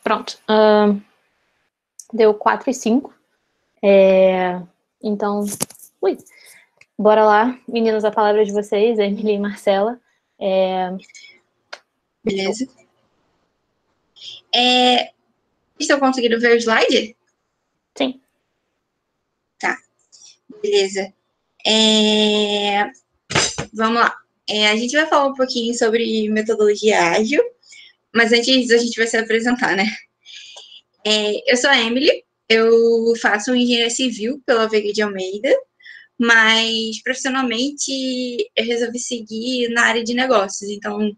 Pronto. Deu 4 e 5. Então, bora lá. Meninas, a palavra é de vocês, Emily e Marcela. Beleza. Estão conseguindo ver o slide? Sim. Tá. Beleza. Vamos lá. A gente vai falar um pouquinho sobre metodologia ágil, mas antes a gente vai se apresentar, né? Eu sou a Emily, eu faço engenharia civil pela Veiga de Almeida, mas profissionalmente eu resolvi seguir na área de negócios. Então,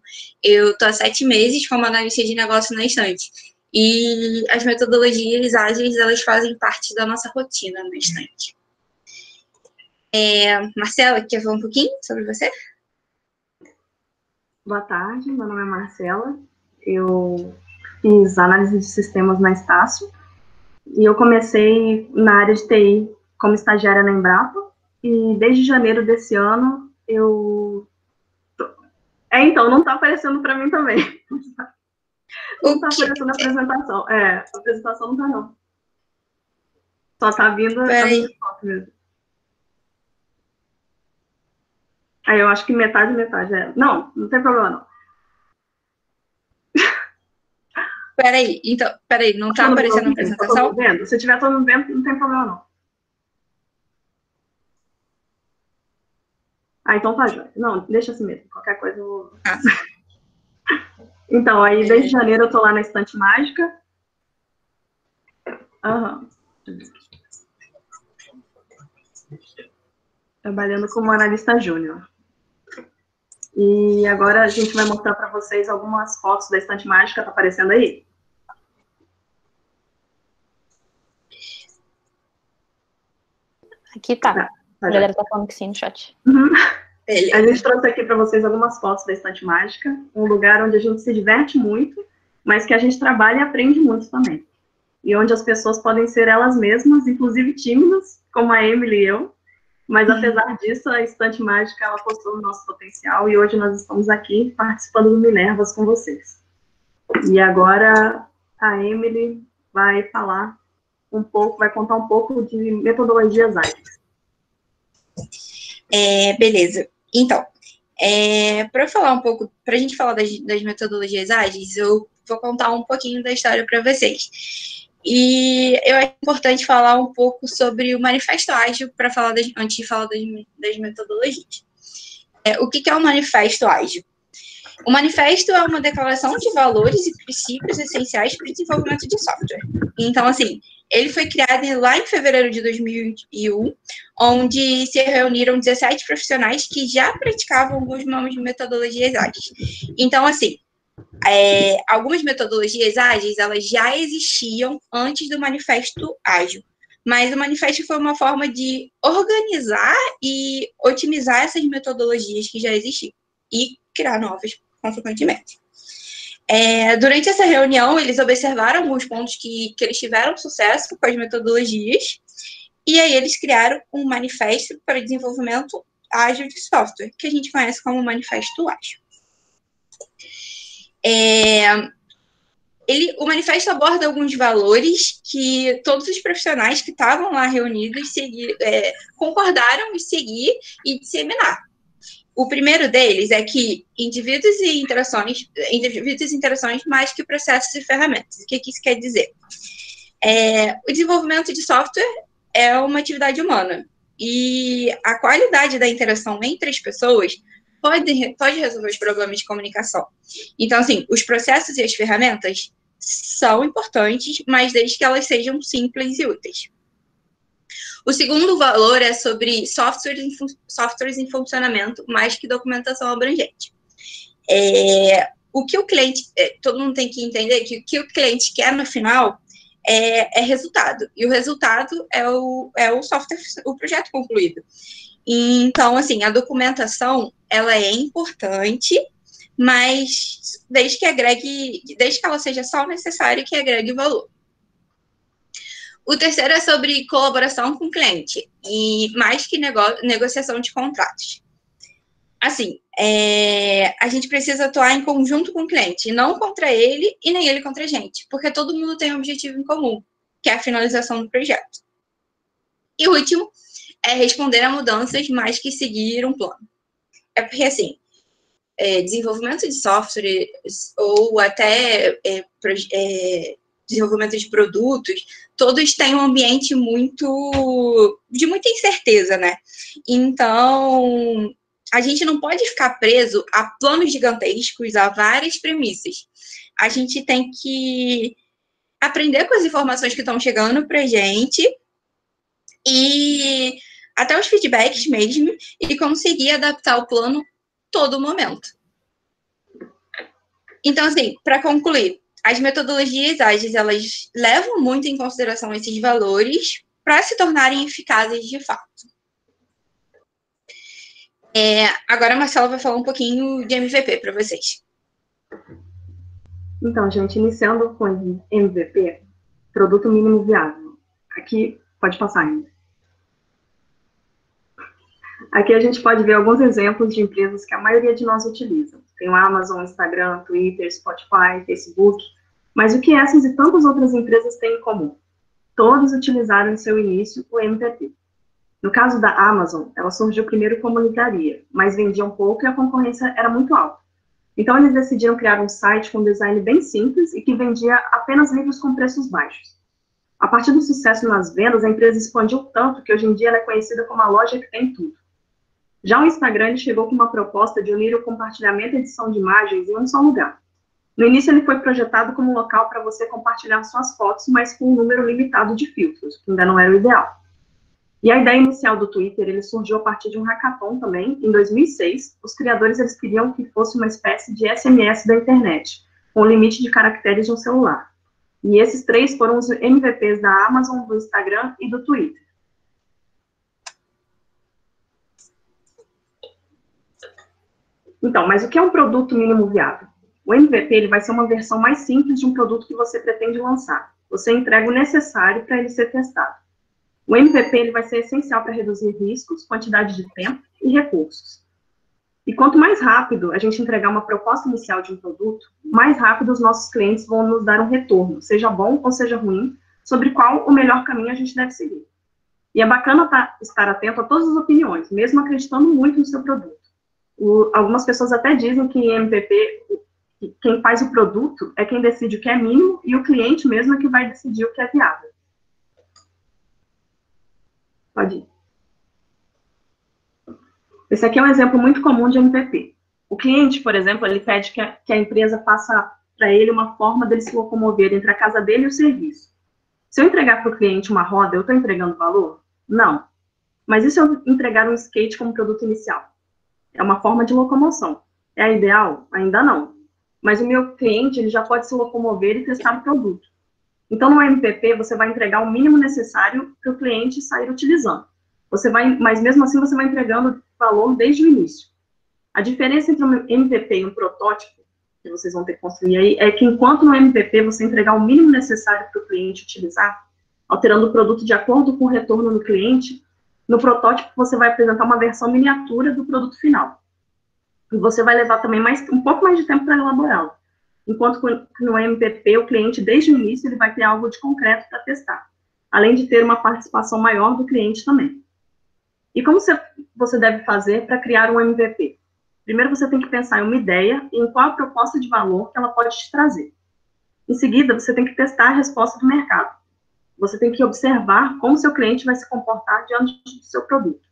eu estou há 7 meses como analista de negócio na estante. E as metodologias ágeis, elas fazem parte da nossa rotina na estante. Marcela, quer falar um pouquinho sobre você? Boa tarde, meu nome é Marcela, eu fiz análise de sistemas na Estácio e eu comecei na área de TI como estagiária na Embrapa e desde janeiro desse ano eu... então, não está aparecendo para mim também. Não está aparecendo a apresentação. A apresentação não está não. Só está vindo a minha foto mesmo. Aí eu acho que metade. Não tem problema não. Peraí, não tá aparecendo a apresentação? Vendo? Se tiver todo mundo vendo, não tem problema não. Então tá, Joia. Não, deixa assim mesmo. Qualquer coisa eu vou... Então, aí desde janeiro eu tô lá na Estante Mágica. Trabalhando como analista júnior. E agora a gente vai mostrar para vocês algumas fotos da Estante Mágica. Tá aparecendo aí? Aqui tá. A galera tá falando que sim no chat. A gente trouxe aqui para vocês algumas fotos da Estante Mágica, um lugar onde a gente se diverte muito, mas que a gente trabalha e aprende muito também. E onde as pessoas podem ser elas mesmas, inclusive tímidas, como a Emily e eu, mas apesar disso, a Estante Mágica, ela postou o nosso potencial e hoje nós estamos aqui participando do Minervas com vocês. E agora a Emily vai falar um pouco, vai contar um pouco de metodologias ágeis. Beleza. Então, para falar um pouco, para a gente falar das metodologias ágeis, eu vou contar um pouquinho da história para vocês. E eu acho importante falar um pouco sobre o Manifesto Ágil antes de falar das metodologias. O que é o Manifesto Ágil? O manifesto é uma declaração de valores e princípios essenciais para o desenvolvimento de software. Então, assim, ele foi criado lá em fevereiro de 2001, onde se reuniram 17 profissionais que já praticavam algumas metodologias ágeis. Então, assim, algumas metodologias ágeis, elas já existiam antes do Manifesto Ágil, mas o manifesto foi uma forma de organizar e otimizar essas metodologias que já existiam e criar novas, consequentemente. Durante essa reunião, eles observaram alguns pontos que eles tiveram sucesso com as metodologias, e aí eles criaram um manifesto para desenvolvimento ágil de software, que a gente conhece como Manifesto Ágil. O manifesto aborda alguns valores que todos os profissionais que estavam lá reunidos concordaram em seguir e disseminar. O primeiro deles é que indivíduos e interações mais que processos e ferramentas. O que isso quer dizer? O desenvolvimento de software é uma atividade humana e a qualidade da interação entre as pessoas pode resolver os problemas de comunicação. Então, assim, os processos e as ferramentas são importantes, mas desde que elas sejam simples e úteis. O segundo valor é sobre softwares em funcionamento, mais que documentação abrangente. O que o cliente, todo mundo tem que entender que o que o cliente quer no final é resultado, e o resultado é o software, o projeto concluído. Então, assim, a documentação, ela é importante, mas desde que ela seja só necessária e que agregue valor. O terceiro é sobre colaboração com o cliente, e mais que negociação de contratos. Assim, a gente precisa atuar em conjunto com o cliente, não contra ele e nem ele contra a gente, porque todo mundo tem um objetivo em comum, que é a finalização do projeto. E o último é responder a mudanças mais que seguir um plano. É porque, assim, desenvolvimento de software ou até desenvolvimento de produtos, todos têm um ambiente de muita incerteza, né? Então, a gente não pode ficar preso a planos gigantescos, a várias premissas. A gente tem que aprender com as informações que estão chegando para a gente e até os feedbacks mesmo, e conseguir adaptar o plano todo momento. Então, assim, para concluir, as metodologias ágeis, elas levam muito em consideração esses valores para se tornarem eficazes de fato. Agora a Marcela vai falar um pouquinho de MVP para vocês. Então, gente, iniciando com MVP, Produto Mínimo Viável. Aqui, pode passar ainda. Aqui a gente pode ver alguns exemplos de empresas que a maioria de nós utiliza. Tem o Amazon, Instagram, Twitter, Spotify, Facebook. Mas o que essas e tantas outras empresas têm em comum? Todos utilizaram em seu início o MVP. No caso da Amazon, ela surgiu primeiro como livraria, mas vendia um pouco e a concorrência era muito alta. Então eles decidiram criar um site com um design bem simples e que vendia apenas livros com preços baixos. A partir do sucesso nas vendas, a empresa expandiu tanto que hoje em dia ela é conhecida como a loja que tem tudo. Já o Instagram ele chegou com uma proposta de unir o compartilhamento e edição de imagens em um só lugar. No início ele foi projetado como um local para você compartilhar suas fotos, mas com um número limitado de filtros, que ainda não era o ideal. E a ideia inicial do Twitter ele surgiu a partir de um hackathon também, em 2006. Os criadores eles queriam que fosse uma espécie de SMS da internet, com o limite de caracteres de um celular. E esses 3 foram os MVPs da Amazon, do Instagram e do Twitter. Então, mas o que é um produto mínimo viável? O MVP ele vai ser uma versão mais simples de um produto que você pretende lançar. Você entrega o necessário para ele ser testado. O MVP ele vai ser essencial para reduzir riscos, quantidade de tempo e recursos. E quanto mais rápido a gente entregar uma proposta inicial de um produto, mais rápido os nossos clientes vão nos dar um retorno, seja bom ou seja ruim, sobre qual o melhor caminho a gente deve seguir. E é bacana estar atento a todas as opiniões, mesmo acreditando muito no seu produto. Algumas pessoas até dizem que em MVP, quem faz o produto é quem decide o que é mínimo e o cliente mesmo é que vai decidir o que é viável. Pode ir. Esse aqui é um exemplo muito comum de MVP. O cliente, por exemplo, ele pede que a empresa faça para ele uma forma dele se locomover entre a casa dele e o serviço. Se eu entregar para o cliente uma roda, eu estou entregando valor? Não. Mas e se eu entregar um skate como produto inicial? É uma forma de locomoção. É a ideal? Ainda não. Mas o meu cliente ele já pode se locomover e testar o produto. Então, no MVP, você vai entregar o mínimo necessário para o cliente sair utilizando. Mas mesmo assim, você vai entregando valor desde o início. A diferença entre um MVP e um protótipo, que vocês vão ter que construir aí, é que enquanto no MVP você entregar o mínimo necessário para o cliente utilizar, alterando o produto de acordo com o retorno do cliente, no protótipo você vai apresentar uma versão miniatura do produto final. E você vai levar também um pouco mais de tempo para elaborá-lo. Enquanto que no MVP, o cliente, desde o início, ele vai ter algo de concreto para testar, além de ter uma participação maior do cliente também. E como você deve fazer para criar um MVP? Primeiro, você tem que pensar em uma ideia e em qual a proposta de valor que ela pode te trazer. Em seguida, você tem que testar a resposta do mercado. Você tem que observar como seu cliente vai se comportar diante do seu produto.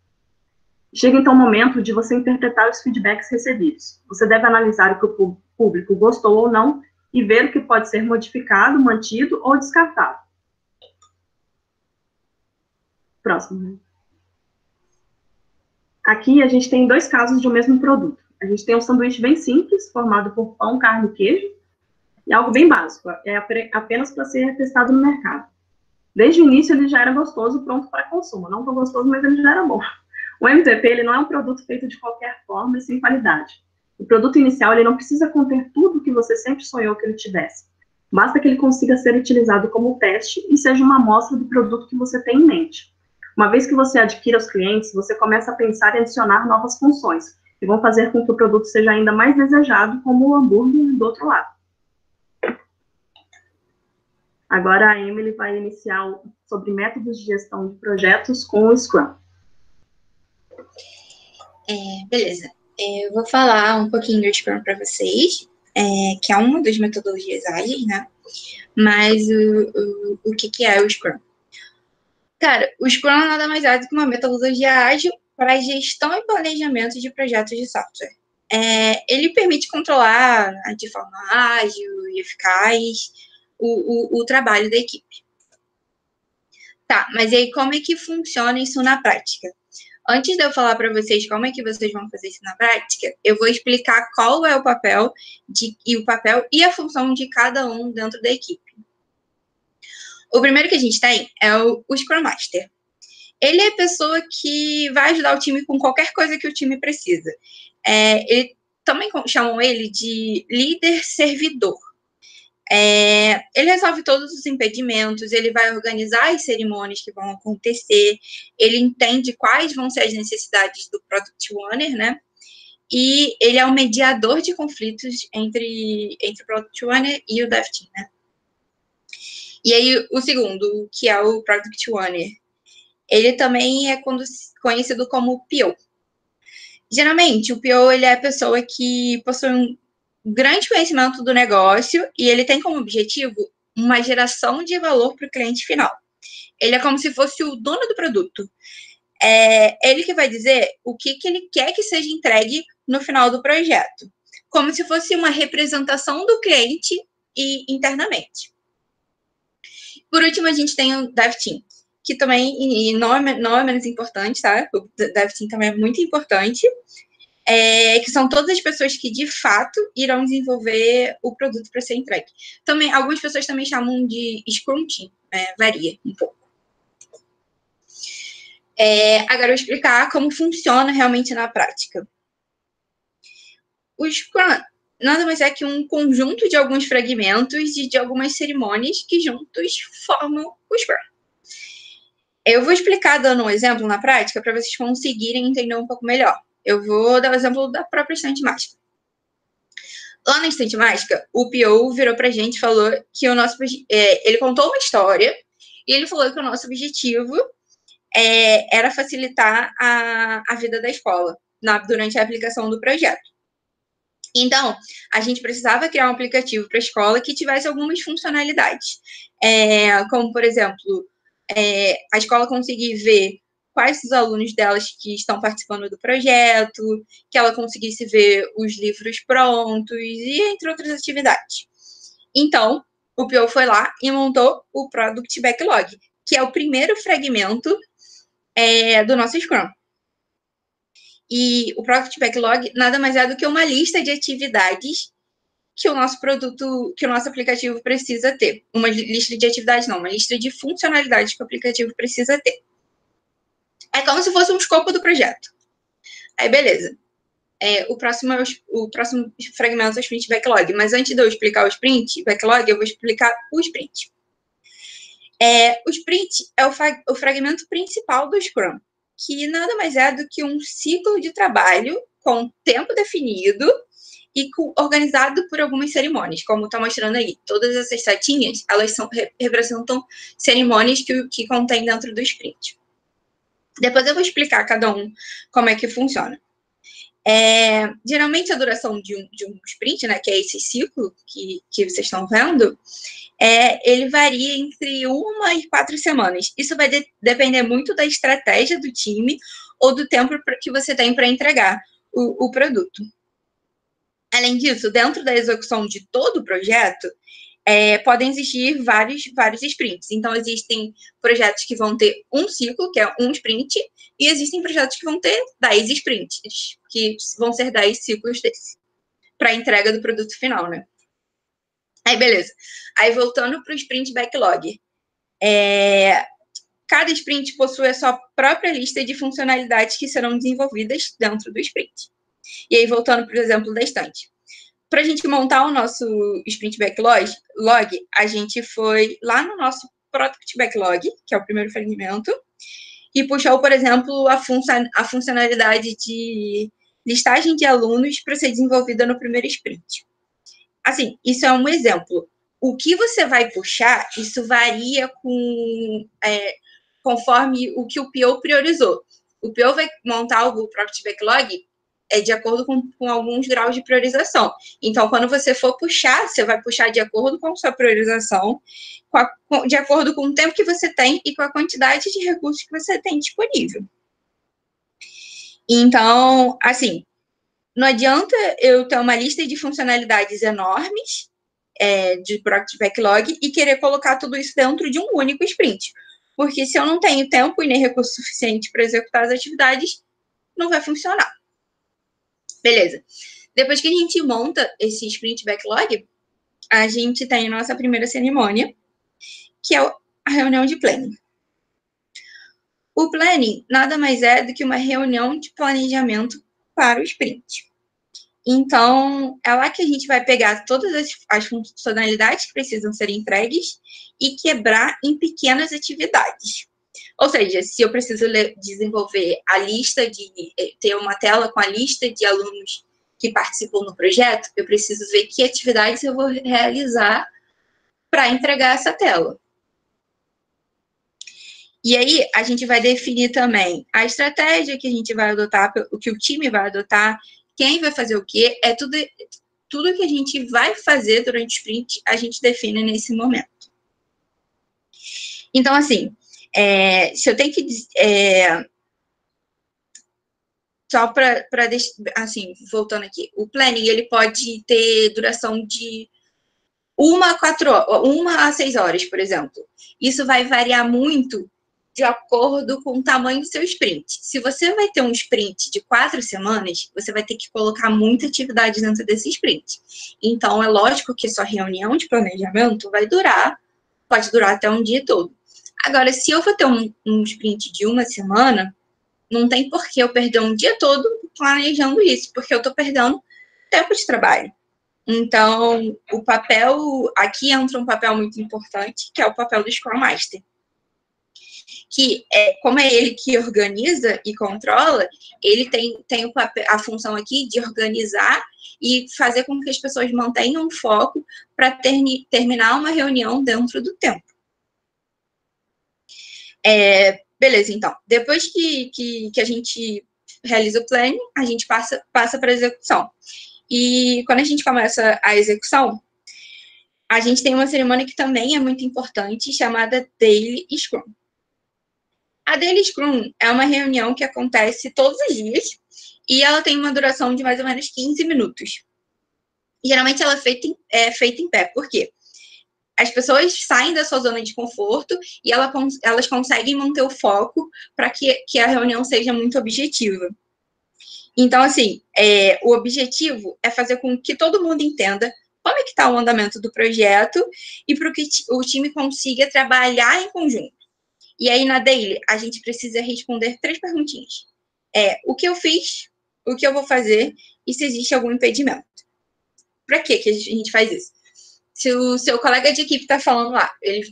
Chega, então, o momento de você interpretar os feedbacks recebidos. Você deve analisar o que o público gostou ou não e ver o que pode ser modificado, mantido ou descartado. Próximo. Aqui a gente tem 2 casos de um mesmo produto. A gente tem um sanduíche bem simples, formado por pão, carne e queijo, e algo bem básico, é apenas para ser testado no mercado. Desde o início ele já era gostoso, pronto para consumo. Não tão gostoso, mas ele já era bom. O MVP ele não é um produto feito de qualquer forma e sem qualidade. O produto inicial ele não precisa conter tudo que você sempre sonhou que ele tivesse. Basta que ele consiga ser utilizado como teste e seja uma amostra do produto que você tem em mente. Uma vez que você adquira os clientes, você começa a pensar em adicionar novas funções. que vão fazer com que o produto seja ainda mais desejado, como o hambúrguer do outro lado. Agora a Emily vai iniciar sobre métodos de gestão de projetos com o Scrum. Beleza. Eu vou falar um pouquinho do Scrum para vocês, que é uma das metodologias ágeis, né? Mas o que é o Scrum? Cara, o Scrum nada mais é do que uma metodologia ágil para gestão e planejamento de projetos de software. Ele permite controlar, né, de forma ágil e eficaz o trabalho da equipe. Tá, mas e aí como é que funciona isso na prática? Antes de eu falar para vocês como é que vocês vão fazer isso na prática, eu vou explicar qual é o papel e a função de cada um dentro da equipe. O primeiro que a gente tem é o Scrum Master. Ele é a pessoa que vai ajudar o time com qualquer coisa que o time precisa. Ele também chamam ele de líder servidor. Ele resolve todos os impedimentos, ele vai organizar as cerimônias que vão acontecer, ele entende quais vão ser as necessidades do Product Owner, né? E ele é o mediador de conflitos entre o Product Owner e o Dev Team, né? E aí, o segundo, que é o Product Owner, ele também é conhecido como PO. Geralmente, o PO ele é a pessoa que possui um grande conhecimento do negócio e ele tem como objetivo uma geração de valor para o cliente final. Ele é como se fosse o dono do produto. Ele que vai dizer o que ele quer que seja entregue no final do projeto. Como se fosse uma representação do cliente e internamente. Por último, a gente tem o Dev Team, que também não é menos importante, tá? O Dev Team também é muito importante. Que são todas as pessoas que, de fato, irão desenvolver o produto para ser entregue. Também, algumas pessoas também chamam de Scrum Team, varia um pouco. Agora eu vou explicar como funciona realmente na prática. O Scrum nada mais é que um conjunto de alguns fragmentos e de algumas cerimônias que juntos formam o Scrum. Eu vou explicar dando um exemplo na prática para vocês conseguirem entender um pouco melhor. Eu vou dar o exemplo da própria Estante Mágica. Lá na Estante Mágica, o PO virou pra gente e falou que o nosso... ele contou uma história e ele falou que o nosso objetivo era facilitar a vida da escola durante a aplicação do projeto. Então, a gente precisava criar um aplicativo para a escola que tivesse algumas funcionalidades. Como, por exemplo, a escola conseguir ver quais os alunos delas que estão participando do projeto, que ela conseguisse ver os livros prontos, e entre outras atividades. Então, o PO foi lá e montou o Product Backlog, que é o primeiro fragmento do nosso Scrum. E o Product Backlog nada mais é do que uma lista de atividades que o nosso produto, que o nosso aplicativo precisa ter. Uma lista de atividades não, uma lista de funcionalidades que o aplicativo precisa ter. É como se fosse um escopo do projeto. Aí, beleza. O próximo fragmento é o Sprint Backlog. Mas antes de eu explicar o Sprint Backlog, eu vou explicar o Sprint. O Sprint é o fragmento principal do Scrum, que nada mais é do que um ciclo de trabalho com tempo definido e organizado por algumas cerimônias, como está mostrando aí. Todas essas setinhas, elas representam cerimônias que contém dentro do Sprint. Depois eu vou explicar cada um como é que funciona. Geralmente a duração de um sprint, né, que é esse ciclo que vocês estão vendo, ele varia entre 1 e 4 semanas. Isso vai depender muito da estratégia do time ou do tempo que você tem para entregar o produto. Além disso, dentro da execução de todo o projeto, podem existir vários sprints. Então, existem projetos que vão ter um ciclo, que é um sprint, e existem projetos que vão ter 10 sprints, que vão ser 10 ciclos desse, para a entrega do produto final, né? Aí, beleza. Aí, voltando para o sprint backlog. Cada sprint possui a sua própria lista de funcionalidades que serão desenvolvidas dentro do sprint. E aí, voltando para o exemplo da estante. Para a gente montar o nosso Sprint Backlog, a gente foi lá no nosso Product Backlog, que é o primeiro fragmento, e puxou, por exemplo, a funcionalidade de listagem de alunos para ser desenvolvida no primeiro sprint. Assim, isso é um exemplo. O que você vai puxar, isso varia conforme o que o PO priorizou. O PO vai montar o Product Backlog de acordo com alguns graus de priorização. Então, quando você for puxar, você vai puxar de acordo com a sua priorização, de acordo com o tempo que você tem e com a quantidade de recursos que você tem disponível. Então, assim, não adianta eu ter uma lista de funcionalidades enormes de Product Backlog e querer colocar tudo isso dentro de um único sprint. Porque se eu não tenho tempo e nem recurso suficiente para executar as atividades, não vai funcionar. Beleza. Depois que a gente monta esse Sprint Backlog, a gente tem a nossa primeira cerimônia, que é a reunião de planning. O planning nada mais é do que uma reunião de planejamento para o sprint. Então, é lá que a gente vai pegar todas as funcionalidades que precisam ser entregues e quebrar em pequenas atividades. Ou seja, se eu preciso desenvolver a lista ter uma tela com a lista de alunos que participam no projeto, eu preciso ver que atividades eu vou realizar para entregar essa tela. E aí, a gente vai definir também a estratégia que a gente vai adotar, o que o time vai adotar, quem vai fazer o quê, tudo que a gente vai fazer durante o sprint, a gente define nesse momento. Então, assim, se eu tenho que... só para assim, voltando aqui, o planning, ele pode ter duração de 1 a 6 horas, por exemplo. Isso vai variar muito de acordo com o tamanho do seu sprint. Se você vai ter um sprint de 4 semanas, você vai ter que colocar muita atividade dentro desse sprint. Então, é lógico que sua reunião de planejamento pode durar até um dia todo. Agora, se eu vou ter um sprint de 1 semana, não tem por que eu perder um dia todo planejando isso, porque eu estou perdendo tempo de trabalho. Então, aqui entra um papel muito importante, que é o papel do Scrum Master. Que, como é ele que organiza e controla, ele tem a função aqui de organizar e fazer com que as pessoas mantenham foco para terminar uma reunião dentro do tempo. Beleza, então. Depois que a gente realiza o planning, a gente passa para a execução. E quando a gente começa a execução, a gente tem uma cerimônia que também é muito importante, chamada Daily Scrum. A Daily Scrum é uma reunião que acontece todos os dias e ela tem uma duração de mais ou menos 15 minutos. Geralmente ela é feita em pé. Por quê? As pessoas saem da sua zona de conforto e elas conseguem manter o foco para que a reunião seja muito objetiva. Então, assim, o objetivo é fazer com que todo mundo entenda como é que está o andamento do projeto e para que o time consiga trabalhar em conjunto. E aí, na Daily, a gente precisa responder 3 perguntinhas. O que eu fiz, o que eu vou fazer e se existe algum impedimento. Para que a gente faz isso? Se o seu colega de equipe está falando lá, ele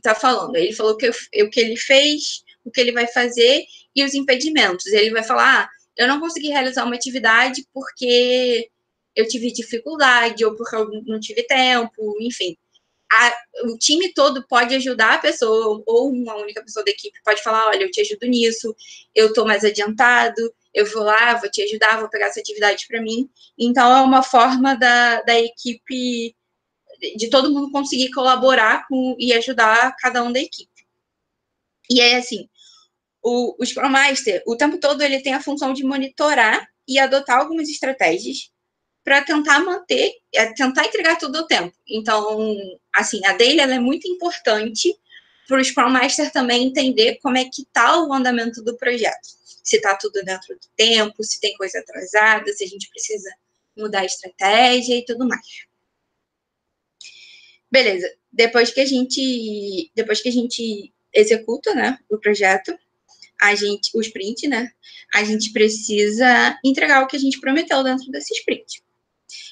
falou o que ele fez, o que ele vai fazer e os impedimentos. Ele vai falar, eu não consegui realizar uma atividade porque eu tive dificuldade ou porque eu não tive tempo, enfim. O time todo pode ajudar a pessoa, ou uma única pessoa da equipe pode falar, olha, eu te ajudo nisso, eu estou mais adiantado, eu vou lá, vou te ajudar, vou pegar essa atividade para mim. Então, é uma forma da equipe, de todo mundo conseguir colaborar e ajudar cada um da equipe. E é assim, o Scrum Master, o tempo todo, ele tem a função de monitorar e adotar algumas estratégias para tentar tentar entregar tudo ao tempo. Então, assim, a Daily ela é muito importante para o Scrum Master também entender como é que está o andamento do projeto. Se está tudo dentro do tempo, se tem coisa atrasada, se a gente precisa mudar a estratégia e tudo mais. Beleza. Depois que a gente executa, né, o projeto, o sprint, né, a gente precisa entregar o que a gente prometeu dentro desse sprint.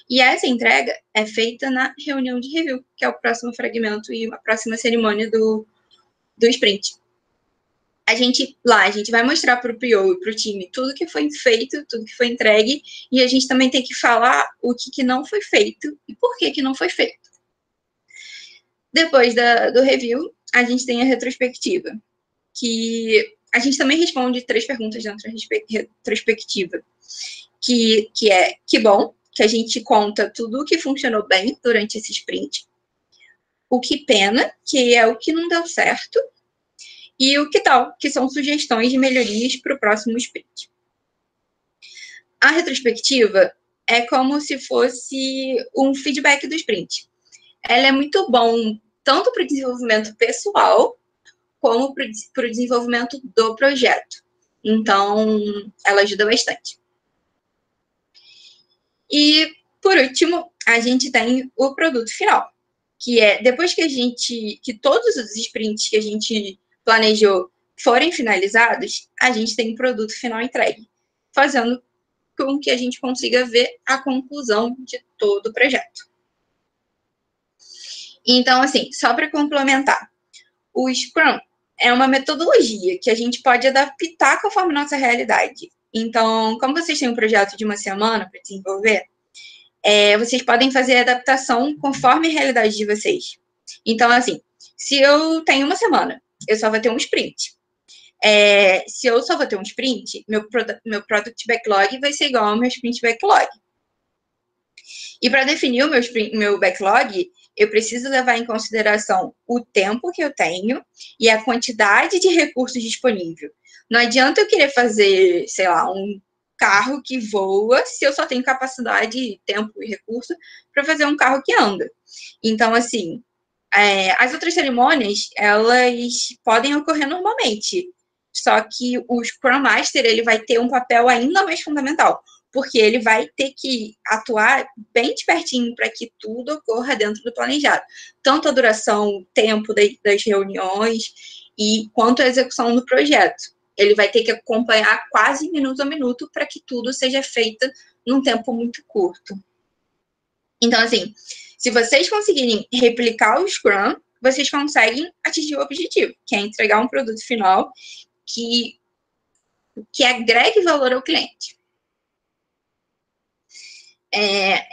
E essa entrega é feita na reunião de review, que é o próximo fragmento e a próxima cerimônia do sprint. a gente vai mostrar para o PO e para o time tudo que foi feito, tudo que foi entregue, e a gente também tem que falar o que não foi feito e por que não foi feito. Depois do review, a gente tem a retrospectiva, que a gente também responde 3 perguntas dentro da retrospectiva, que é que bom, que a gente conta tudo o que funcionou bem durante esse sprint, o que pena, que é o que não deu certo, e o que tal, que são sugestões de melhorias para o próximo sprint. A retrospectiva é como se fosse um feedback do sprint. Ela é muito bom tanto para o desenvolvimento pessoal, como para o desenvolvimento do projeto. Então, ela ajuda bastante. E, por último, a gente tem o produto final, que é depois que todos os sprints que a gente planejou forem finalizados, a gente tem o produto final entregue, fazendo com que a gente consiga ver a conclusão de todo o projeto. Então, assim, só para complementar, o Scrum é uma metodologia que a gente pode adaptar conforme nossa realidade. Então, como vocês têm um projeto de uma semana para desenvolver, vocês podem fazer a adaptação conforme a realidade de vocês. Então, assim, se eu tenho uma semana, eu só vou ter um sprint. Se eu só vou ter um sprint, meu product backlog vai ser igual ao meu sprint backlog. E para definir o meu backlog, eu preciso levar em consideração o tempo que eu tenho e a quantidade de recursos disponível. Não adianta eu querer fazer, sei lá, um carro que voa se eu só tenho capacidade, tempo e recurso para fazer um carro que anda. Então, assim, as outras cerimônias, elas podem ocorrer normalmente, só que o Scrum Master, ele vai ter um papel ainda mais fundamental, porque ele vai ter que atuar bem de pertinho para que tudo ocorra dentro do planejado. Tanto a duração, tempo das reuniões, quanto a execução do projeto. Ele vai ter que acompanhar quase minuto a minuto para que tudo seja feito num tempo muito curto. Então, assim, se vocês conseguirem replicar o Scrum, vocês conseguem atingir o objetivo, que é entregar um produto final que agregue valor ao cliente.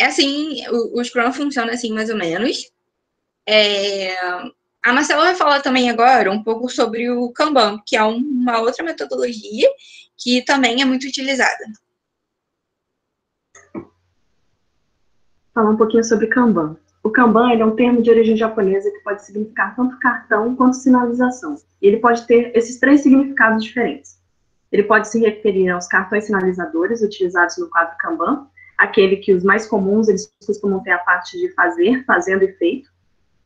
Assim, o Scrum funciona assim, mais ou menos. A Marcela vai falar também agora um pouco sobre o Kanban, que é uma outra metodologia que também é muito utilizada. Falar um pouquinho sobre Kanban. O Kanban é um termo de origem japonesa que pode significar tanto cartão quanto sinalização. E ele pode ter esses 3 significados diferentes. Ele pode se referir aos cartões sinalizadores utilizados no quadro Kanban, aquele que os mais comuns, eles costumam ter a parte de fazer, fazendo e feito.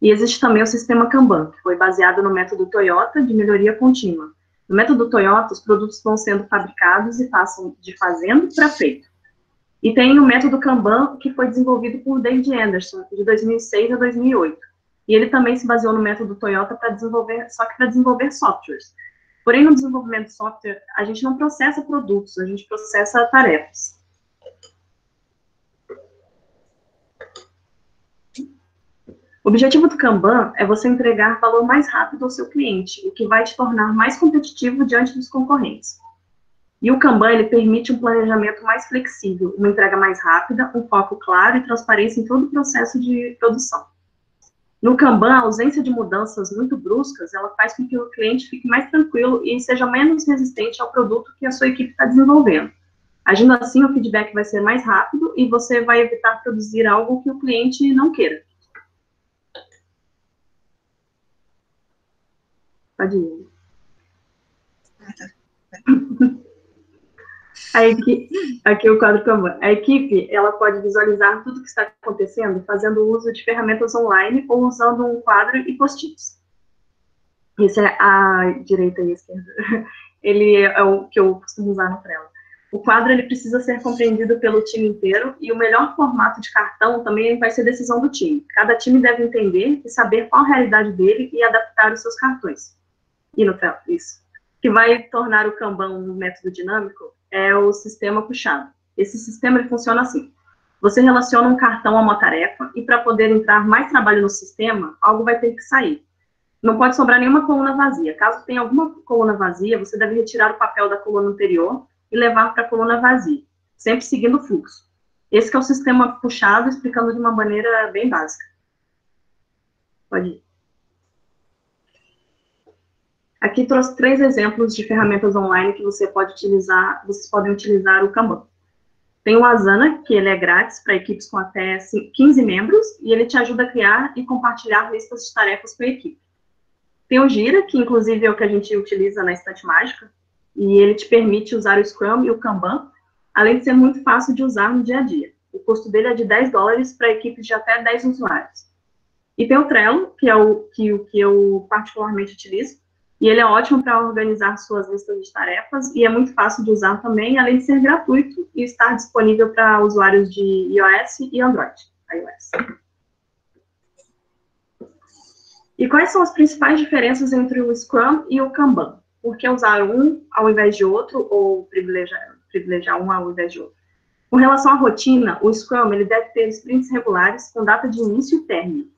E existe também o sistema Kanban, que foi baseado no método Toyota de melhoria contínua. No método Toyota, os produtos vão sendo fabricados e passam de fazendo para feito. E tem o método Kanban, que foi desenvolvido por David Anderson, de 2006 a 2008. E ele também se baseou no método Toyota para desenvolver softwares. Porém, no desenvolvimento de software, a gente não processa produtos, a gente processa tarefas. O objetivo do Kanban é você entregar valor mais rápido ao seu cliente, o que vai te tornar mais competitivo diante dos concorrentes. E o Kanban, ele permite um planejamento mais flexível, uma entrega mais rápida, um foco claro e transparência em todo o processo de produção. No Kanban, a ausência de mudanças muito bruscas, ela faz com que o cliente fique mais tranquilo e seja menos resistente ao produto que a sua equipe está desenvolvendo. Agindo assim, o feedback vai ser mais rápido e você vai evitar produzir algo que o cliente não queira. Pode ir. Aqui o quadro Kanban. A equipe, ela pode visualizar tudo o que está acontecendo fazendo uso de ferramentas online ou usando um quadro e post-its. Esse é a direita e a esquerda. Ele é o que eu costumo usar no Trello. O quadro, ele precisa ser compreendido pelo time inteiro e o melhor formato de cartão também vai ser decisão do time. Cada time deve entender e saber qual a realidade dele e adaptar os seus cartões. E no Trello, isso. O que vai tornar o Kanban um método dinâmico é o sistema puxado. Esse sistema, ele funciona assim. Você relaciona um cartão a uma tarefa e para poder entrar mais trabalho no sistema, algo vai ter que sair. Não pode sobrar nenhuma coluna vazia. Caso tenha alguma coluna vazia, você deve retirar o papel da coluna anterior e levar para a coluna vazia, sempre seguindo o fluxo. Esse que é o sistema puxado, explicando de uma maneira bem básica. Pode ir. Aqui trouxe 3 exemplos de ferramentas online que você pode utilizar, vocês podem utilizar o Kanban. Tem o Asana, que ele é grátis para equipes com até 15 membros, e ele te ajuda a criar e compartilhar listas de tarefas com a equipe. Tem o Gira, que inclusive é o que a gente utiliza na Estante Mágica, e ele te permite usar o Scrum e o Kanban, além de ser muito fácil de usar no dia a dia. O custo dele é de $10 para equipes de até 10 usuários. E tem o Trello, que é o que eu particularmente utilizo, e ele é ótimo para organizar suas listas de tarefas, e é muito fácil de usar também, além de ser gratuito e estar disponível para usuários de iOS e Android. iOS. E quais são as principais diferenças entre o Scrum e o Kanban? Por que usar um ao invés de outro, ou privilegiar um ao invés de outro? Com relação à rotina, o Scrum ele deve ter sprints regulares com data de início e término.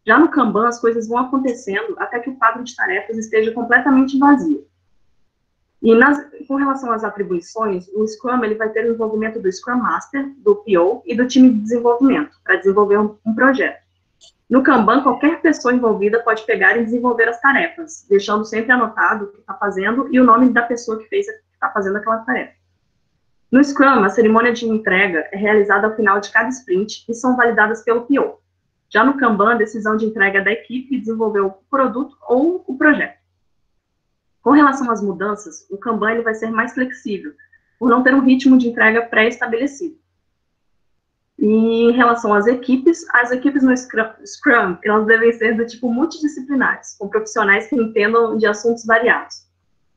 Já no Kanban, as coisas vão acontecendo até que o quadro de tarefas esteja completamente vazio. E com relação às atribuições, o Scrum ele vai ter o envolvimento do Scrum Master, do PO e do time de desenvolvimento, para desenvolver um projeto. No Kanban, qualquer pessoa envolvida pode pegar e desenvolver as tarefas, deixando sempre anotado o que está fazendo e o nome da pessoa que está fazendo aquela tarefa. No Scrum, a cerimônia de entrega é realizada ao final de cada sprint e são validadas pelo PO. Já no Kanban, a decisão de entrega é da equipe que desenvolveu o produto ou o projeto. Com relação às mudanças, o Kanban ele vai ser mais flexível, por não ter um ritmo de entrega pré-estabelecido. E em relação às equipes no Scrum, elas devem ser do tipo multidisciplinares, com profissionais que entendam de assuntos variados.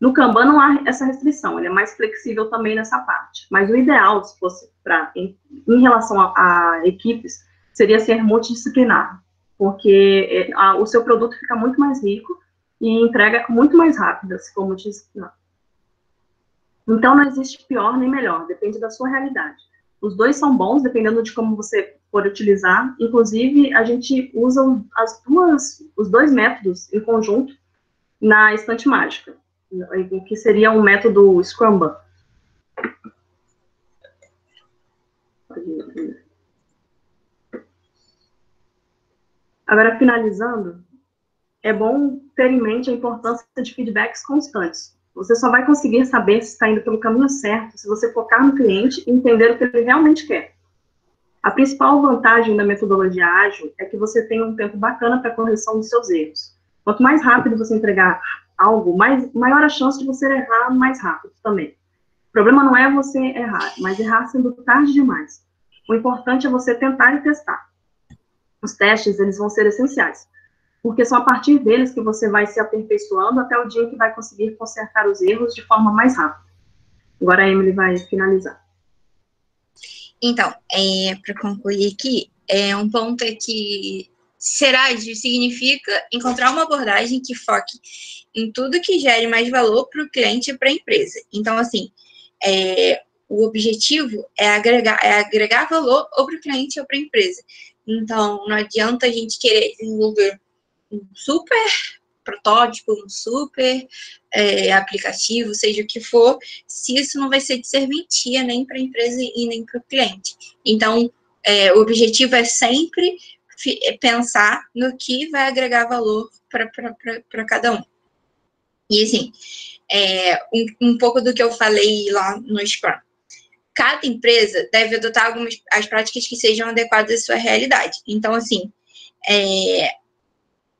No Kanban não há essa restrição, ele é mais flexível também nessa parte. Mas o ideal, se fosse em relação a equipes, seria ser multidisciplinar, porque o seu produto fica muito mais rico e entrega muito mais rápida, se for multidisciplinar. Então, não existe pior nem melhor, depende da sua realidade. Os dois são bons, dependendo de como você for utilizar. Inclusive, a gente usa os dois métodos em conjunto na Estante Mágica, que seria um método Scrumban. Agora, finalizando, é bom ter em mente a importância de feedbacks constantes. Você só vai conseguir saber se está indo pelo caminho certo se você focar no cliente e entender o que ele realmente quer. A principal vantagem da metodologia ágil é que você tem um tempo bacana para a correção dos seus erros. Quanto mais rápido você entregar algo, maior a chance de você errar mais rápido também. O problema não é você errar, mas errar sendo tarde demais. O importante é você tentar e testar. Os testes, eles vão ser essenciais, porque são a partir deles que você vai se aperfeiçoando até o dia em que vai conseguir consertar os erros de forma mais rápida. Agora a Emily vai finalizar. Então, para concluir aqui, um ponto é que ser ágil significa encontrar uma abordagem que foque em tudo que gere mais valor para o cliente e para a empresa. Então, assim, o objetivo é agregar valor ou para o cliente ou para a empresa. Então, não adianta a gente querer desenvolver um super protótipo, um super aplicativo, seja o que for, se isso não vai ser de serventia nem para a empresa e nem para o cliente. Então, o objetivo é sempre pensar no que vai agregar valor para cada um. E, assim, um pouco do que eu falei lá no Scrum. Cada empresa deve adotar as práticas que sejam adequadas à sua realidade. Então, assim,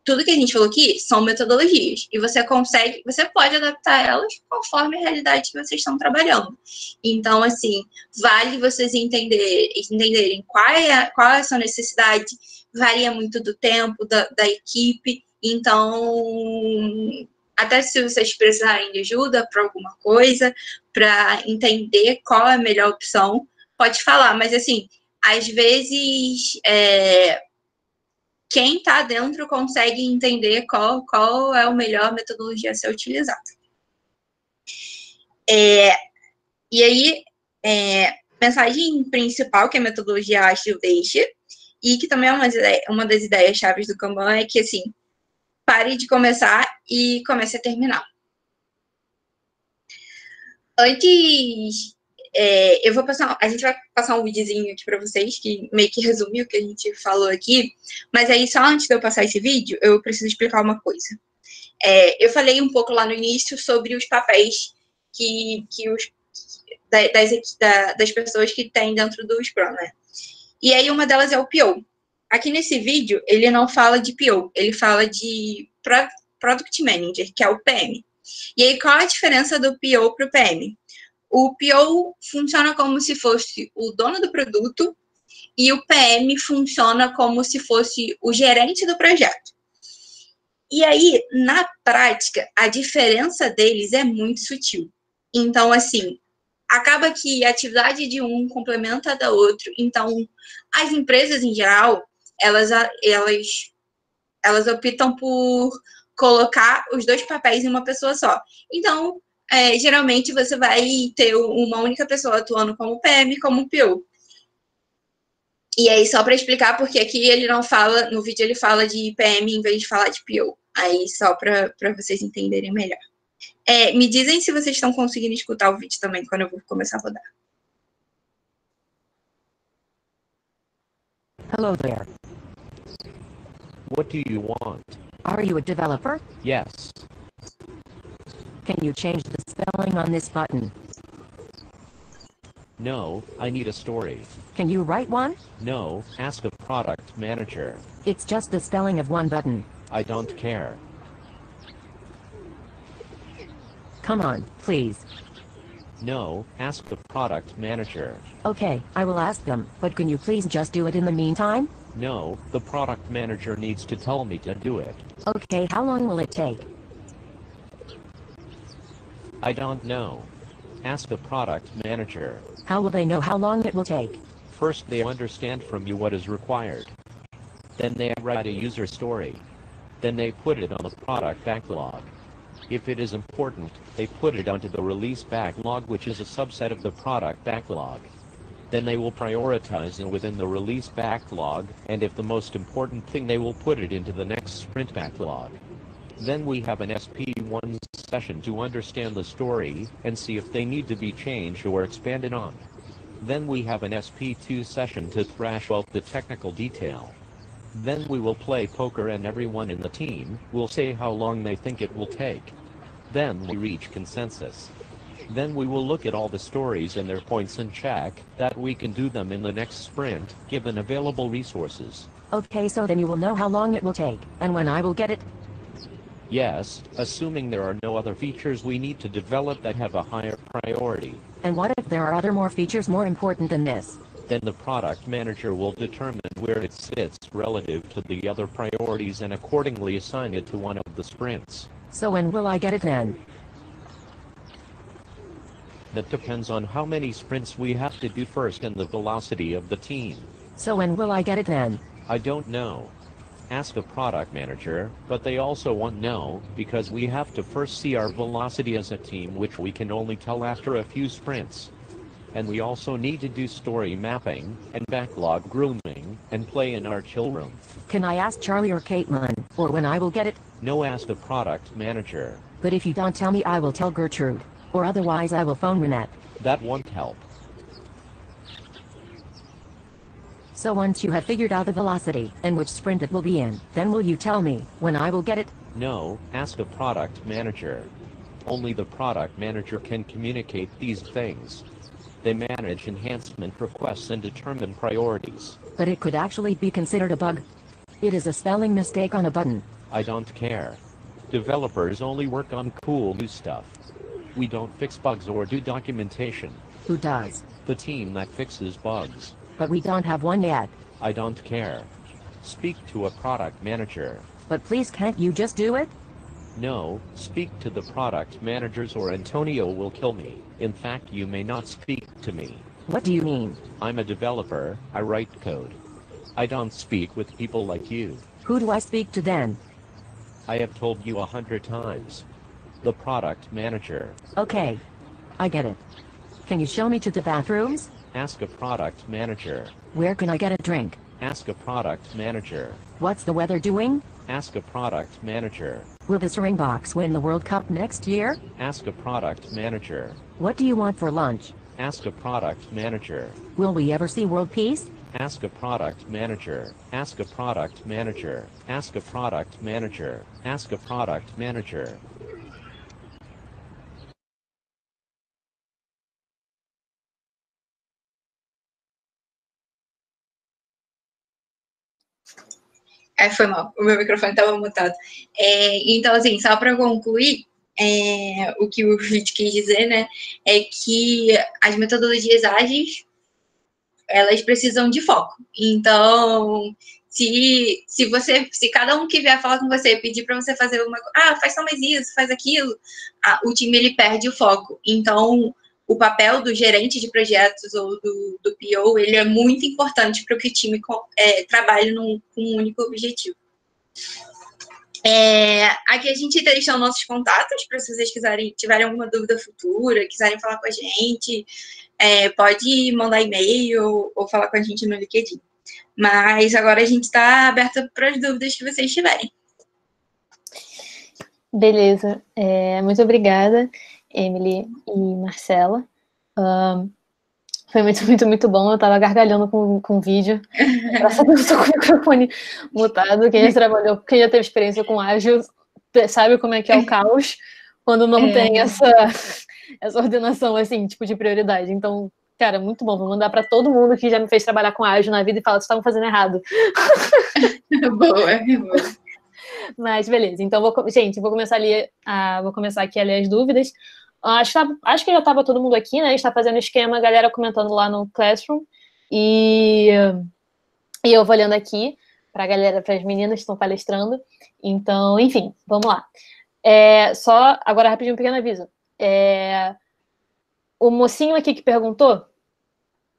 tudo que a gente falou aqui são metodologias. E você pode adaptar elas conforme a realidade que vocês estão trabalhando. Então, assim, vale vocês entenderem qual é a sua necessidade, varia muito do tempo da equipe. Então, até se vocês precisarem de ajuda para alguma coisa, para entender qual é a melhor opção, pode falar. Mas, assim, às vezes, quem está dentro consegue entender qual é a melhor metodologia a ser utilizada. E aí, mensagem principal que a metodologia ágil deixa, e que também é uma das ideias chaves do Kanban, é que, assim, pare de começar e comece a terminar. Antes, a gente vai passar um videozinho aqui para vocês, que meio que resume o que a gente falou aqui, mas aí só antes de eu passar esse vídeo, eu preciso explicar uma coisa. Eu falei um pouco lá no início sobre os papéis das pessoas que tem dentro do Scrum, né? E aí uma delas é o PO. Aqui nesse vídeo, ele não fala de PO, ele fala de Product Manager, que é o PM. E aí, qual a diferença do PO para o PM? O PO funciona como se fosse o dono do produto e o PM funciona como se fosse o gerente do projeto. E aí, na prática, a diferença deles é muito sutil. Então, assim, acaba que a atividade de um complementa a da outro. Então, as empresas, em geral, elas optam por colocar os dois papéis em uma pessoa só. Então, geralmente, você vai ter uma única pessoa atuando como PM e como PO. E aí, só para explicar, porque aqui ele não fala, no vídeo ele fala de PM em vez de falar de PO. Aí, só para vocês entenderem melhor. Me dizem se vocês estão conseguindo escutar o vídeo também, quando eu vou começar a rodar. Hello there. What do you want? Are you a developer? Yes. Can you change the spelling on this button? No, I need a story. Can you write one? No, ask a product manager. It's just the spelling of one button. I don't care. Come on, please. No, ask the product manager. Okay, I will ask them, but can you please just do it in the meantime? No, the product manager needs to tell me to do it. Okay, how long will it take? I don't know. Ask the product manager. How will they know how long it will take? First they understand from you what is required. Then they write a user story. Then they put it on the product backlog. If it is important, they put it onto the release backlog, which is a subset of the product backlog. Then they will prioritize it within the release backlog, and if the most important thing, they will put it into the next sprint backlog. Then we have an SP1 session to understand the story and see if they need to be changed or expanded on. Then we have an SP2 session to thrash out the technical detail. Then we will play poker and everyone in the team will say how long they think it will take. Then we reach consensus. Then we will look at all the stories and their points and check that we can do them in the next sprint, given available resources. Okay, so then you will know how long it will take, and when I will get it? Yes, assuming there are no other features we need to develop that have a higher priority. And what if there are other more features more important than this? Then the product manager will determine where it sits relative to the other priorities and accordingly assign it to one of the sprints. So when will I get it then? That depends on how many sprints we have to do first and the velocity of the team. So when will I get it then? I don't know. Ask a product manager, but they also won't know, because we have to first see our velocity as a team, which we can only tell after a few sprints. And we also need to do story mapping, and backlog grooming, and play in our chill room. Can I ask Charlie or Caitlin, or when I will get it? No, ask the product manager. But if you don't tell me, I will tell Gertrude. Or otherwise I will phone Renette. That won't help. So once you have figured out the velocity, and which sprint it will be in, then will you tell me, when I will get it? No, ask a product manager. Only the product manager can communicate these things. They manage enhancement requests and determine priorities. But it could actually be considered a bug. It is a spelling mistake on a button. I don't care. Developers only work on cool new stuff. We don't fix bugs or do documentation. Who does? The team that fixes bugs. But we don't have one yet. I don't care. Speak to a product manager. But please, can't you just do it? No, speak to the product managers or Antonio will kill me. In fact, you may not speak to me. What do you mean? I'm a developer, I write code. I don't speak with people like you. Who do I speak to then? I have told you 100 times. The product manager. Okay. I get it. Can you show me to the bathrooms? Ask a product manager. Where can I get a drink? Ask a product manager. What's the weather doing? Ask a product manager. Will the Springboks win the World Cup next year? Ask a product manager. What do you want for lunch? Ask a product manager. Will we ever see world peace? Ask a product manager. Ask a product manager. Ask a product manager. Ask a product manager. Foi mal, o meu microfone estava mutado. Então, assim, só para concluir, o que o Fritz quis dizer, né, é que as metodologias ágeis, elas precisam de foco. Então, se cada um que vier falar com você, pedir para você fazer uma coisa, faz só mais isso, faz aquilo, o time, ele perde o foco. Então, o papel do gerente de projetos ou do PO, ele é muito importante para que o time trabalhe com um único objetivo. Aqui a gente deixa nossos contatos para se vocês tiverem alguma dúvida futura, quiserem falar com a gente, pode mandar e-mail ou falar com a gente no LinkedIn. Mas agora a gente está aberta para as dúvidas que vocês tiverem. Beleza. Muito obrigada, Emily e Marcela. Foi muito bom. Eu estava gargalhando com o vídeo. Graças a Deus, estou com o microfone mutado. Quem já teve experiência com ágil sabe como é que é o caos quando não tem essa ordenação, assim, tipo, de prioridade. Então, cara, muito bom. Vou mandar para todo mundo que já me fez trabalhar com ágil na vida e falar que estavam fazendo errado. Boa. Mas beleza. Então, vou começar aqui a ler as dúvidas. Acho que já estava todo mundo aqui, né? A gente está fazendo esquema, a galera comentando lá no Classroom. E eu vou olhando aqui para a galera, para as meninas que estão palestrando. Então, enfim, vamos lá. Só, agora rapidinho, um pequeno aviso. O mocinho aqui que perguntou,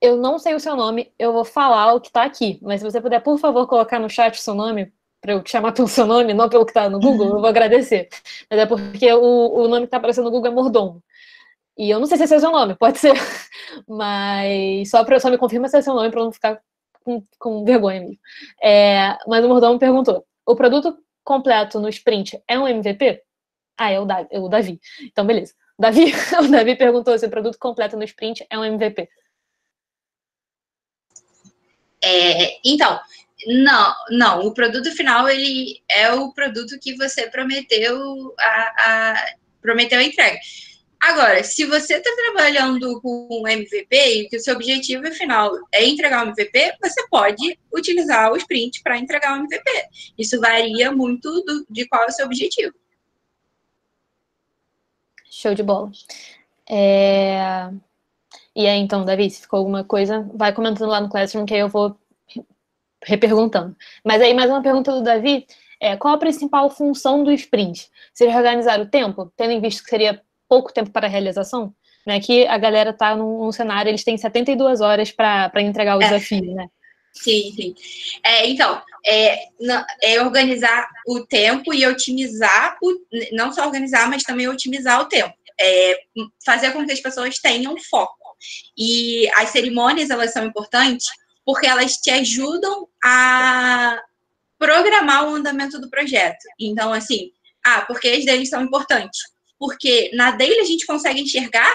eu não sei o seu nome, eu vou falar o que está aqui. Mas se você puder, por favor, colocar no chat o seu nome, para eu te chamar pelo seu nome, não pelo que está no Google, eu vou agradecer. Mas é porque o nome que está aparecendo no Google é Mordomo. E eu não sei se esse é o seu nome, pode ser. Mas só me confirma se é o seu nome para eu não ficar com vergonha mesmo. Mas o Mordomo perguntou, o produto completo no sprint é um MVP? É o Davi. Então, beleza. O Davi perguntou se o produto completo no sprint é um MVP. Então, não, o produto final, ele é o produto que você prometeu a entrega. Agora, se você está trabalhando com um MVP e que o seu objetivo final é entregar um MVP, você pode utilizar o sprint para entregar um MVP. Isso varia muito de qual é o seu objetivo. Show de bola. E aí, então, Davi, se ficou alguma coisa, vai comentando lá no Classroom que aí eu vou reperguntando. Mas aí, mais uma pergunta do Davi, qual a principal função do sprint? Seria organizar o tempo, tendo em vista que seria pouco tempo para a realização? Né, que a galera está num cenário, eles têm 72 horas para entregar o desafio, né? Sim. Então, organizar o tempo e otimizar, não só organizar, mas também otimizar o tempo. Fazer com que as pessoas tenham foco. E as cerimônias, elas são importantes porque elas te ajudam a programar o andamento do projeto. Então, assim, porque as dailies são importantes? Porque na daily a gente consegue enxergar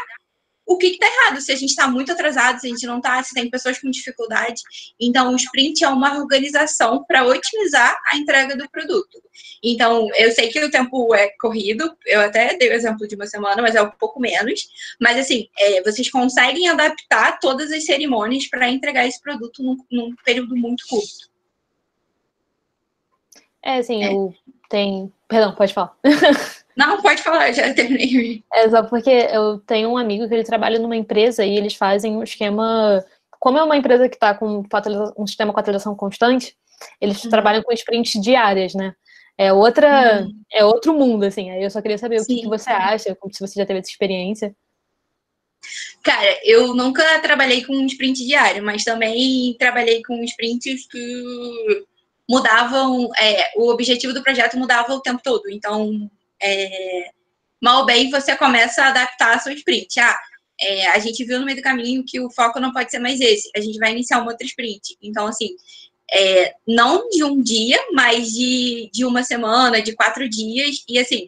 o que está errado, se a gente está muito atrasado, se a gente não está, se tem pessoas com dificuldade. Então, o sprint é uma organização para otimizar a entrega do produto. Então, eu sei que o tempo é corrido, eu até dei o exemplo de uma semana, mas é um pouco menos. Mas, assim, vocês conseguem adaptar todas as cerimônias para entregar esse produto num período muito curto. Eu tenho... Perdão, pode falar. Não, pode falar, já terminei. Só porque eu tenho um amigo que ele trabalha numa empresa e eles fazem um esquema... Como é uma empresa que está com um sistema com atualização constante, eles trabalham com sprints diárias, né? É outro mundo, assim. Aí eu só queria saber o que você acha, se você já teve essa experiência. Cara, eu nunca trabalhei com um sprint diário, mas também trabalhei com sprints que mudavam, o objetivo do projeto mudava o tempo todo. Então, mal ou bem, você começa a adaptar a sua sprint. A gente viu no meio do caminho que o foco não pode ser mais esse. A gente vai iniciar uma outra sprint. Então, assim, Não de um dia, mas de uma semana, de 4 dias. E, assim,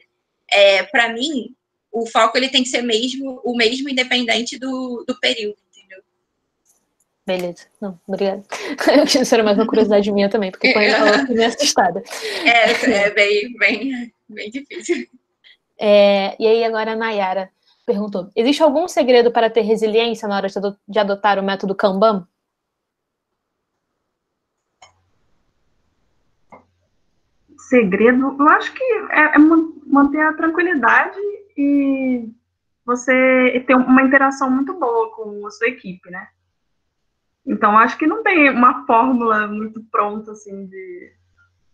para mim, o foco ele tem que ser o mesmo independente do período, entendeu? Beleza. Não, obrigada. Isso era mais uma curiosidade minha também, porque quando ele falou, eu fiquei meio assustada. Bem difícil. E aí agora a Nayara perguntou, existe algum segredo para ter resiliência na hora de adotar o método Kanban? Segredo, eu acho que é manter a tranquilidade e você ter uma interação muito boa com a sua equipe, né? Então, acho que não tem uma fórmula muito pronta, assim, de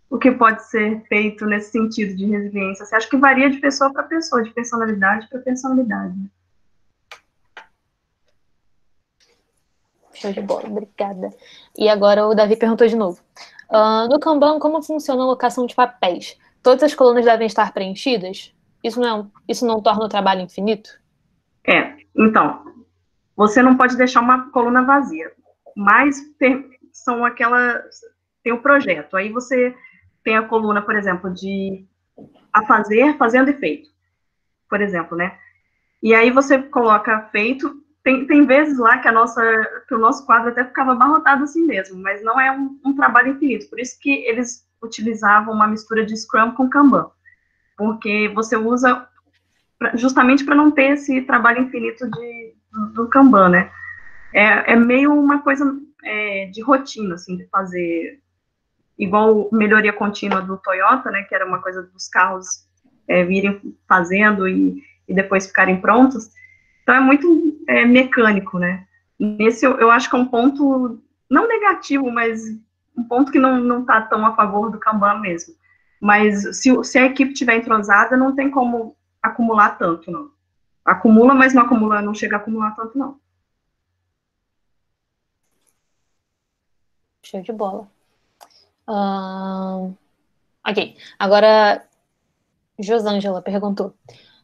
o que pode ser feito nesse sentido de resiliência. Assim, acho que varia de pessoa para pessoa, de personalidade para personalidade. Show de bola, obrigada. E agora o Davi perguntou de novo. No Kanban, como funciona a alocação de papéis? Todas as colunas devem estar preenchidas? Isso não torna o trabalho infinito? Então, você não pode deixar uma coluna vazia, mas tem o projeto. Aí você tem a coluna, por exemplo, de a fazer, fazendo e feito, por exemplo, né? E aí você coloca feito. Tem vezes lá que o nosso quadro até ficava abarrotado assim mesmo, mas não é um trabalho infinito. Por isso que eles utilizavam uma mistura de Scrum com Kanban, porque você usa justamente para não ter esse trabalho infinito do Kanban, né? É meio uma coisa de rotina, assim, de fazer igual melhoria contínua do Toyota, né? Que era uma coisa dos carros virem fazendo e depois ficarem prontos. Então, é muito mecânico, né? Nesse, eu acho que é um ponto, não negativo, mas um ponto que não está tão a favor do Kanban mesmo. Mas se a equipe estiver entrosada, não tem como acumular tanto, não. Acumula, mas não chega a acumular tanto, não. Show de bola. Ok, agora Josângela perguntou.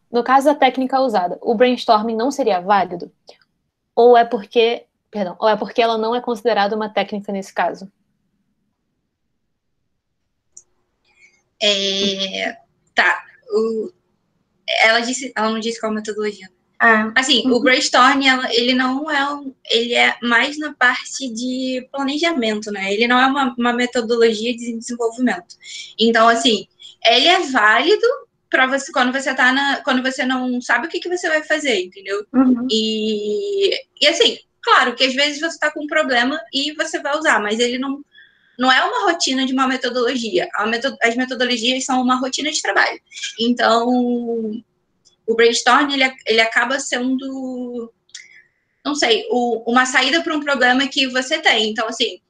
No caso da técnica usada, o brainstorming não seria válido? Ou é porque ela não é considerada uma técnica nesse caso? Ela não disse qual metodologia. Assim, o brainstorming, ele é mais na parte de planejamento, né? Ele não é uma metodologia de desenvolvimento. Então, assim, ele é válido para você quando você não sabe o que você vai fazer, entendeu? Uhum. E assim, claro que às vezes você está com um problema e você vai usar, mas ele não é uma rotina de uma metodologia. As metodologias são uma rotina de trabalho. Então, o brainstorming, ele acaba sendo, não sei, uma saída para um problema que você tem. Então, assim,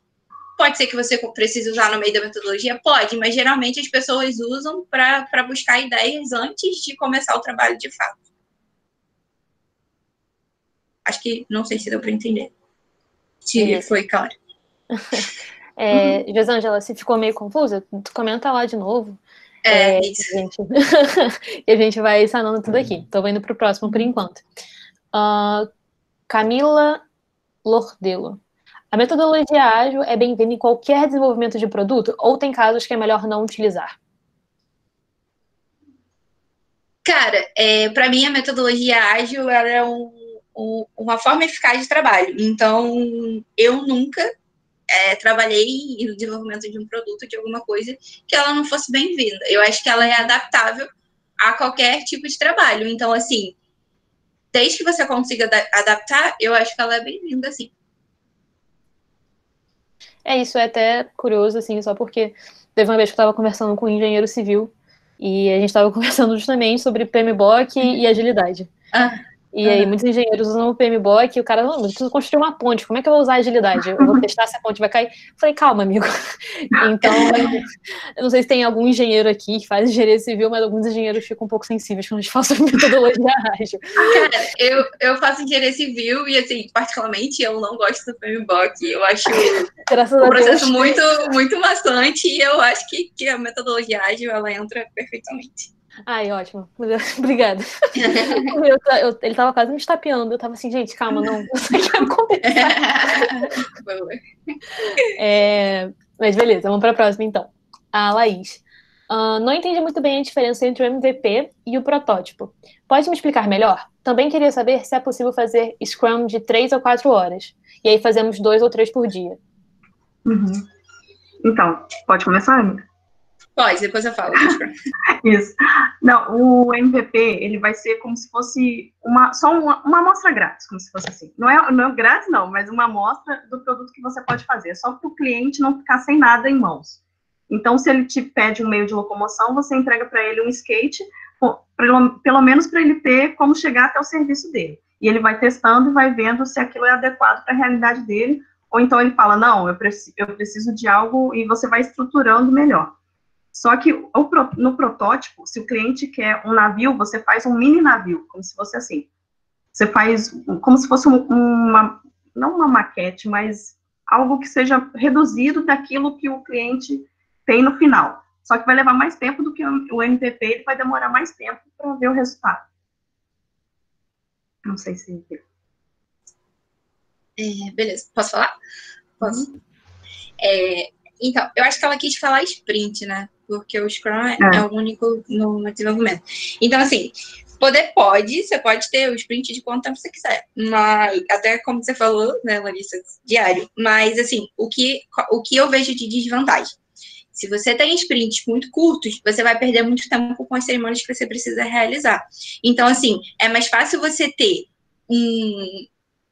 pode ser que você precise usar no meio da metodologia? Pode, mas geralmente as pessoas usam para buscar ideias antes de começar o trabalho de fato. Acho que, não sei se deu para entender. Se foi claro. Josângela, se ficou meio confusa, comenta lá de novo. Isso. E a gente vai sanando tudo aqui. Tô indo pro próximo por enquanto. Camila Lordelo. A metodologia ágil é bem-vinda em qualquer desenvolvimento de produto ou tem casos que é melhor não utilizar? Cara, para mim a metodologia ágil ela é uma forma eficaz de trabalho. Então, eu nunca trabalhei no desenvolvimento de um produto, de alguma coisa, que ela não fosse bem-vinda. Eu acho que ela é adaptável a qualquer tipo de trabalho. Então, assim, desde que você consiga adaptar, eu acho que ela é bem-vinda, sim. Isso é até curioso, assim, só porque teve uma vez que eu estava conversando com um engenheiro civil e a gente estava conversando justamente sobre PMBOK e agilidade. E aí, muitos engenheiros usam o PMBOK e o cara, não, eu preciso construir uma ponte, como é que eu vou usar agilidade? Eu vou testar se a ponte vai cair? Eu falei, calma, amigo. Então, eu não sei se tem algum engenheiro aqui que faz engenharia civil, mas alguns engenheiros ficam um pouco sensíveis quando a gente fala sobre metodologia ágil. Cara, eu faço engenharia civil e, assim, particularmente, eu não gosto do PMBOK. Eu acho o processo muito, muito maçante e eu acho que a metodologia ágil, ela entra perfeitamente. Ai, ótimo. Obrigada. Ele tava quase me estapeando. Eu tava assim, gente, calma, não. Eu quero conversar. Mas beleza, vamos para a próxima então. A Laís. Não entendi muito bem a diferença entre o MVP e o protótipo. Pode me explicar melhor? Também queria saber se é possível fazer Scrum de 3 ou 4 horas. E aí fazemos 2 ou 3 por dia. Uhum. Então, pode começar, amiga? Pode, depois eu falo. Isso. Não, o MVP, ele vai ser como se fosse só uma amostra grátis, como se fosse assim. Não é grátis, não, mas uma amostra do produto que você pode fazer. Só para o cliente não ficar sem nada em mãos. Então, se ele te pede um meio de locomoção, você entrega para ele um skate, pelo menos para ele ter como chegar até o serviço dele. E ele vai testando e vai vendo se aquilo é adequado para a realidade dele, ou então ele fala, não, eu preciso de algo, e você vai estruturando melhor. Só que no protótipo, se o cliente quer um navio, você faz um mini navio, como se fosse assim. Você faz como se fosse não uma maquete, mas algo que seja reduzido daquilo que o cliente tem no final. Só que vai levar mais tempo do que o MVP, ele vai demorar mais tempo para ver o resultado. Não sei se... Beleza, posso falar? Posso. Então, eu acho que ela quis falar sprint, né? Porque o Scrum é o único no desenvolvimento. Então, assim, você pode ter o sprint de quanto tempo você quiser. Mas, até como você falou, né, Larissa, diário. Mas, assim, o que eu vejo de desvantagem? Se você tem sprints muito curtos, você vai perder muito tempo com as cerimônias que você precisa realizar. Então, assim, é mais fácil você ter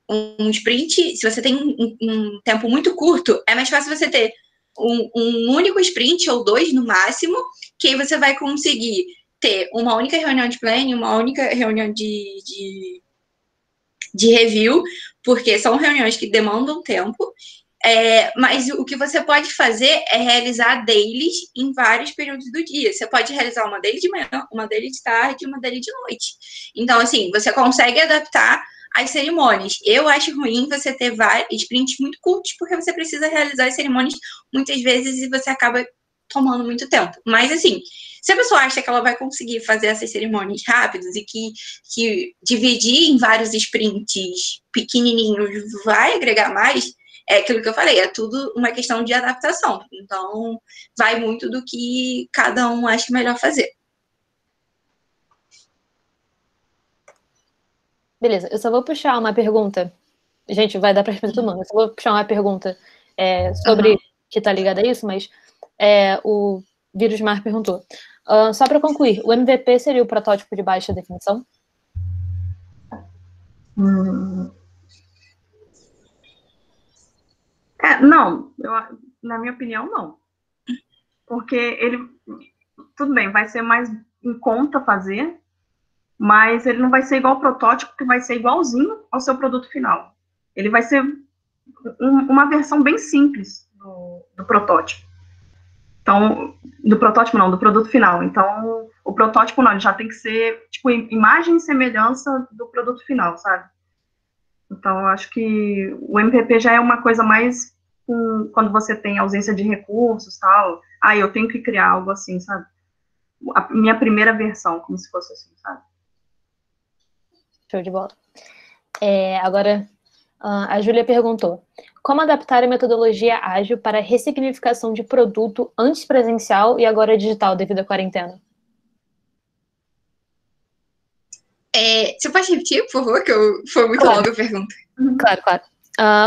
um sprint, se você tem um tempo muito curto, é mais fácil você ter um único sprint, ou 2 no máximo, que aí você vai conseguir ter uma única reunião de planning, uma única reunião de review, porque são reuniões que demandam tempo, mas o que você pode fazer é realizar dailies em vários períodos do dia. Você pode realizar uma daily de manhã, uma daily de tarde, uma daily de noite. Então, assim, você consegue adaptar as cerimônias. Eu acho ruim você ter vários sprints muito curtos, porque você precisa realizar as cerimônias muitas vezes e você acaba tomando muito tempo. Mas, assim, se a pessoa acha que ela vai conseguir fazer essas cerimônias rápidas e que dividir em vários sprints pequenininhos vai agregar mais, é aquilo que eu falei, é tudo uma questão de adaptação. Então, vai muito do que cada um acha melhor fazer. Beleza, eu só vou puxar uma pergunta. Gente, vai dar para responder todo mundo. Eu só vou puxar uma pergunta sobre que tá ligada a isso, mas o Vírus Mar perguntou. Só para concluir, o MVP seria o protótipo de baixa definição? Não, na minha opinião, não. Porque ele, tudo bem, vai ser mais em conta fazer, mas ele não vai ser igual ao protótipo, que vai ser igualzinho ao seu produto final. Ele vai ser uma versão bem simples do protótipo. Então, do protótipo não, do produto final. Então, o protótipo não, ele já tem que ser, tipo, imagem e semelhança do produto final, sabe? Então, eu acho que o MVP já é uma coisa mais quando você tem ausência de recursos, tal. Eu tenho que criar algo assim, sabe? A minha primeira versão, como se fosse assim, sabe? Show de bola. Agora, a Júlia perguntou: como adaptar a metodologia ágil para a ressignificação de produto antes presencial e agora digital devido à quarentena? Você pode repetir, por favor, que foi muito longa a pergunta. Claro.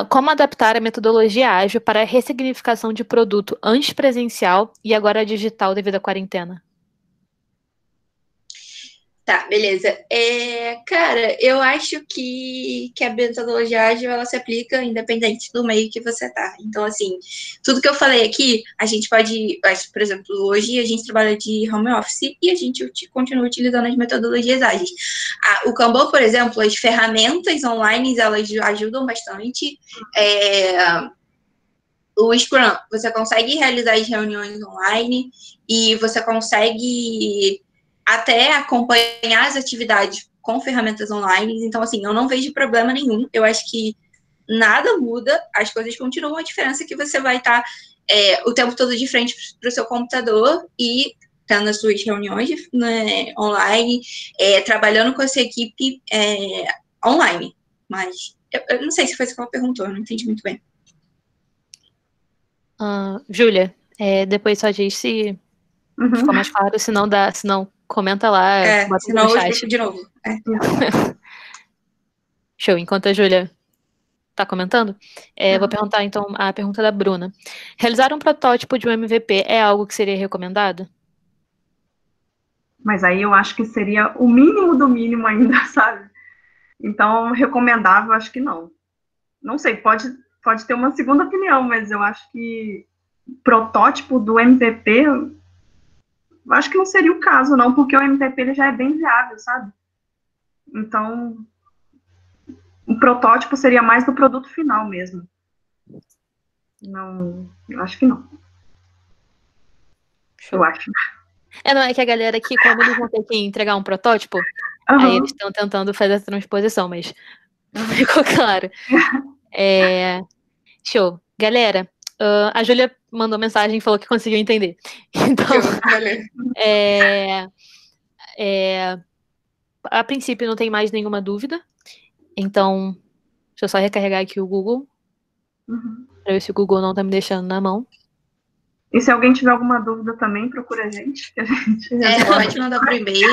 Como adaptar a metodologia ágil para a ressignificação de produto antes presencial e agora digital devido à quarentena? Tá, beleza. Cara, eu acho que a metodologia ágil, ela se aplica independente do meio que você tá. Então, assim, tudo que eu falei aqui, a gente pode, por exemplo, hoje a gente trabalha de home office e a gente continua utilizando as metodologias ágeis. O Kanban, por exemplo, as ferramentas online, elas ajudam bastante. O Scrum, você consegue realizar as reuniões online e você consegue até acompanhar as atividades com ferramentas online. Então, assim, eu não vejo problema nenhum. Eu acho que nada muda, as coisas continuam. A diferença é que você vai estar o tempo todo de frente para o seu computador e tá nas suas reuniões, né, online, trabalhando com essa equipe online. Mas eu não sei se foi isso que ela perguntou, eu não entendi muito bem. Júlia, depois só diz se ficou mais claro, se não comenta lá, bota senão no eu chat. explico de novo. Show, enquanto a Júlia tá comentando, vou perguntar então a pergunta da Bruna. Realizar um protótipo de um MVP é algo que seria recomendado? Mas aí eu acho que seria o mínimo do mínimo ainda, sabe? Então, recomendável, acho que não. Não sei, pode ter uma segunda opinião, mas eu acho que protótipo do MVP, eu acho que não seria o caso, não, porque o MVP ele já é bem viável, sabe? Então, o protótipo seria mais do produto final mesmo. Não, eu acho que não. Show. Eu acho. Não, é que a galera aqui, como eles vão ter que entregar um protótipo, aí eles estão tentando fazer a transposição, mas ficou claro. Show. Galera, a Júlia mandou mensagem e falou que conseguiu entender. Então, a princípio não tem mais nenhuma dúvida. Então, deixa eu só recarregar aqui o Google. Pra ver se o Google não tá me deixando na mão. E se alguém tiver alguma dúvida também, procura a gente. Que a gente pode mandar por e-mail.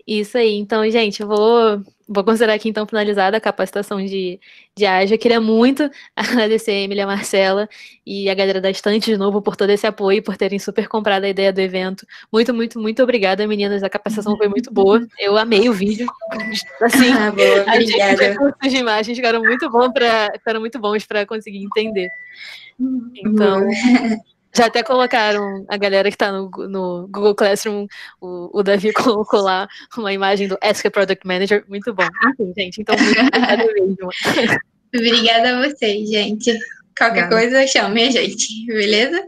Isso aí. Então, gente, eu vou considerar aqui, então, finalizada a capacitação de ágil. Eu queria muito agradecer a Emília, a Marcela e a galera da Estante de novo por todo esse apoio, por terem super comprado a ideia do evento. Muito, muito, muito obrigada, meninas. A capacitação foi muito boa. Eu amei o vídeo. Assim, obrigada. As imagens ficaram muito bons para conseguir entender. Então, já até colocaram a galera que tá no Google Classroom, o Davi colocou lá uma imagem do Ask a Product Manager, muito bom. Enfim, gente, então muito obrigada mesmo. Obrigada a vocês, gente. Qualquer coisa, chame a gente, beleza?